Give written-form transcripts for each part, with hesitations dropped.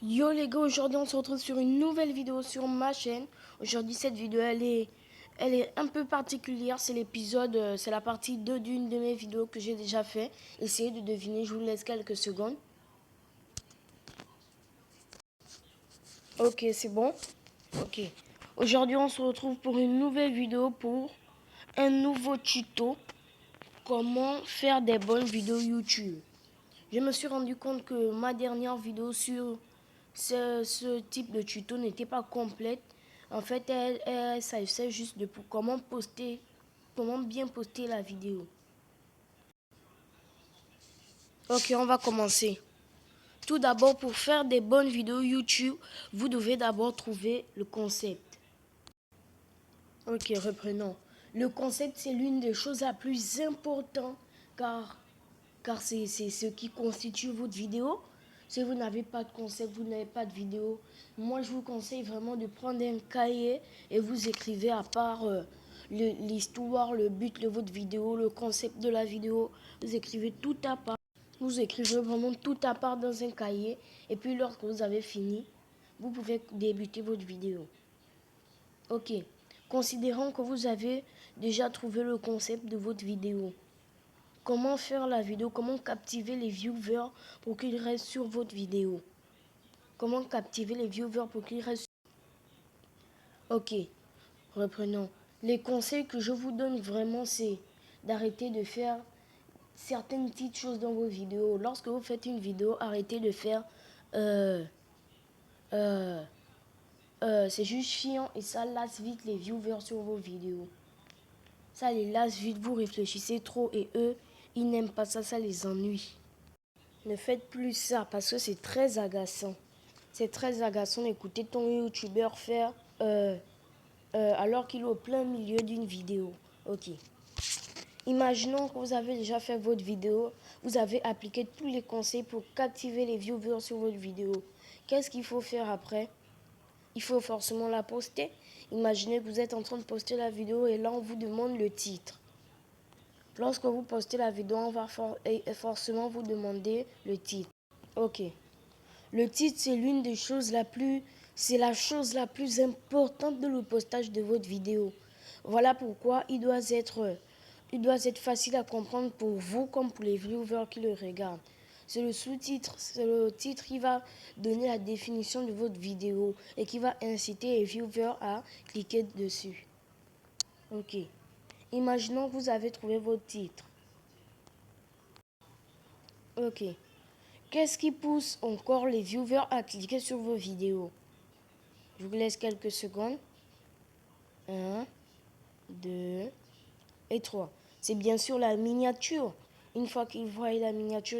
Yo les gars, aujourd'hui on se retrouve sur une nouvelle vidéo sur ma chaîne. Aujourd'hui cette vidéo elle est un peu particulière, c'est l'épisode, c'est la partie 2 d'une de mes vidéos que j'ai déjà fait. Essayez de deviner, je vous laisse quelques secondes. Ok, c'est bon. Ok. Aujourd'hui on se retrouve pour une nouvelle vidéo pour un nouveau tuto. Comment faire des bonnes vidéos YouTube. Je me suis rendu compte que ma dernière vidéo sur ce type de tuto n'était pas complète. En fait, elle s'agissait juste de comment bien poster la vidéo. Ok, on va commencer. Tout d'abord, pour faire des bonnes vidéos YouTube, vous devez d'abord trouver le concept. Ok, reprenons. Le concept, c'est l'une des choses la plus importantes car c'est ce qui constitue votre vidéo. Si vous n'avez pas de concept, vous n'avez pas de vidéo, moi je vous conseille vraiment de prendre un cahier et vous écrivez à part l'histoire, le but de votre vidéo, le concept de la vidéo, vous écrivez tout à part. Vous écrivez vraiment tout à part dans un cahier et puis lorsque vous avez fini, vous pouvez débuter votre vidéo. Ok, considérons que vous avez déjà trouvé le concept de votre vidéo. Comment faire la vidéo, comment captiver les viewers pour qu'ils restent sur votre vidéo. Comment captiver les viewers pour qu'ils restent. Ok, reprenons. Les conseils que je vous donne vraiment, c'est d'arrêter de faire certaines petites choses dans vos vidéos. Lorsque vous faites une vidéo, arrêtez de faire euh, euh, c'est juste chiant et ça lasse vite les viewers sur vos vidéos. Ça les lasse vite, vous réfléchissez trop et eux, ils n'aiment pas ça, ça les ennuie. Ne faites plus ça parce que c'est très agaçant. C'est très agaçant d'écouter ton youtubeur faire alors qu'il est au plein milieu d'une vidéo. Ok. Imaginons que vous avez déjà fait votre vidéo, vous avez appliqué tous les conseils pour captiver les viewers sur votre vidéo. Qu'est-ce qu'il faut faire après? Il faut forcément la poster. Imaginez que vous êtes en train de poster la vidéo et là on vous demande le titre. Lorsque vous postez la vidéo, on va forcément vous demander le titre. Ok. Le titre, c'est l'une des choses c'est la chose la plus importante de le postage de votre vidéo. Voilà pourquoi il doit être facile à comprendre pour vous comme pour les viewers qui le regardent. C'est le sous-titre, c'est le titre qui va donner la définition de votre vidéo et qui va inciter les viewers à cliquer dessus. Ok. Imaginons que vous avez trouvé votre titre. Ok. Qu'est-ce qui pousse encore les viewers à cliquer sur vos vidéos? Je vous laisse quelques secondes. 1, 2 et 3. C'est bien sûr la miniature. Une fois qu'ils voient la miniature,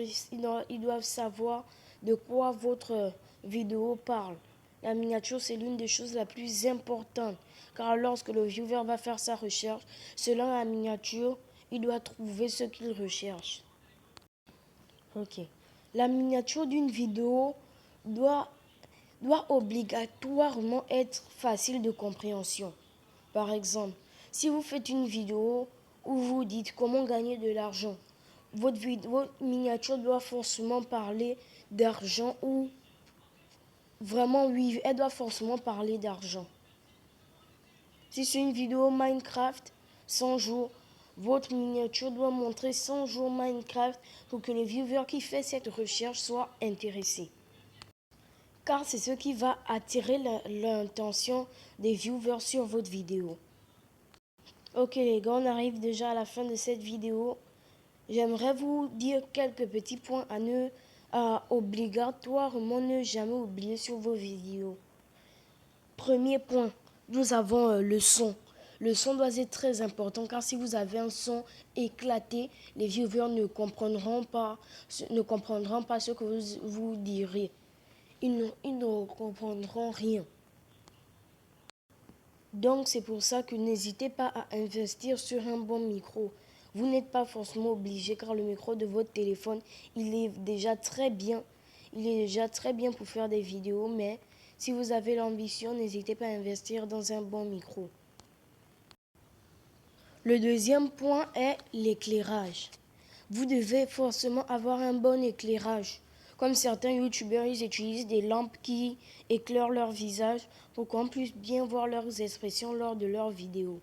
ils doivent savoir de quoi votre vidéo parle. La miniature, c'est l'une des choses la plus importantes. Car lorsque le viewer va faire sa recherche, selon la miniature, il doit trouver ce qu'il recherche. Ok. La miniature d'une vidéo doit obligatoirement être facile de compréhension. Par exemple, si vous faites une vidéo où vous dites comment gagner de l'argent, votre miniature doit forcément parler d'argent ou vraiment oui, elle doit forcément parler d'argent. Si c'est une vidéo Minecraft 100 jours, votre miniature doit montrer 100 jours Minecraft pour que le viewer qui fait cette recherche soit intéressé. Car c'est ce qui va attirer l'intention des viewers sur votre vidéo. Ok les gars, on arrive déjà à la fin de cette vidéo. J'aimerais vous dire quelques petits points à obligatoirement ne jamais oublier sur vos vidéos. Premier point, nous avons le son. Le son doit être très important car si vous avez un son éclaté, les viewers ne comprendront pas ce que vous direz. Ils ne comprendront rien. Donc c'est pour ça que n'hésitez pas à investir sur un bon micro. Vous n'êtes pas forcément obligé car le micro de votre téléphone, il est déjà très bien. Il est déjà très bien pour faire des vidéos, mais si vous avez l'ambition, n'hésitez pas à investir dans un bon micro. Le deuxième point est l'éclairage. Vous devez forcément avoir un bon éclairage. Comme certains youtubeurs, ils utilisent des lampes qui éclairent leur visage pour qu'on puisse bien voir leurs expressions lors de leurs vidéos.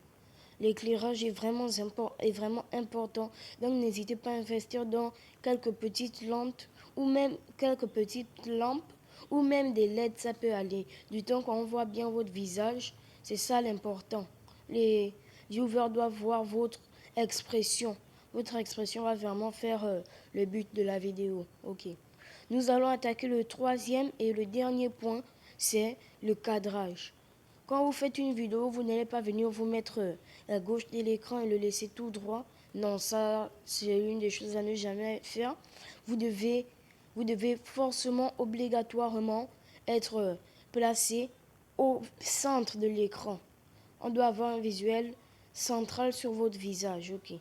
L'éclairage est vraiment important, donc n'hésitez pas à investir dans quelques petites lampes ou même ou même des LED, ça peut aller. Du temps qu'on voit bien votre visage, c'est ça l'important. Les viewers doivent voir votre expression. Votre expression va vraiment faire le but de la vidéo. Ok. Nous allons attaquer le troisième et le dernier point, c'est le cadrage. Quand vous faites une vidéo, vous n'allez pas venir vous mettre à gauche de l'écran et le laisser tout droit. Non, ça, c'est une des choses à ne jamais faire. Vous devez forcément, obligatoirement être placé au centre de l'écran. On doit avoir un visuel central sur votre visage, ok.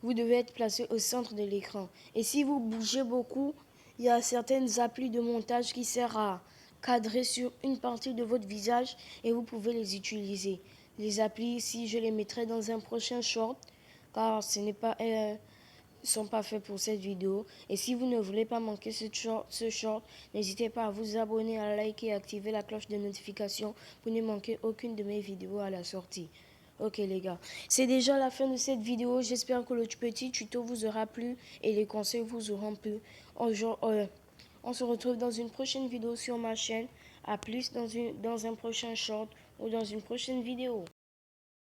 Vous devez être placé au centre de l'écran. Et si vous bougez beaucoup, il y a certaines applis de montage qui servent à cadrer sur une partie de votre visage et vous pouvez les utiliser. Les applis ici, je les mettrai dans un prochain short car ce n'est pas, sont pas faits pour cette vidéo. Et si vous ne voulez pas manquer ce short, n'hésitez pas à vous abonner, à liker et activer la cloche de notification pour ne manquer aucune de mes vidéos à la sortie. Ok les gars, c'est déjà la fin de cette vidéo. J'espère que le petit tuto vous aura plu et les conseils vous auront plu. On se retrouve dans une prochaine vidéo sur ma chaîne. À plus dans un prochain short ou dans une prochaine vidéo.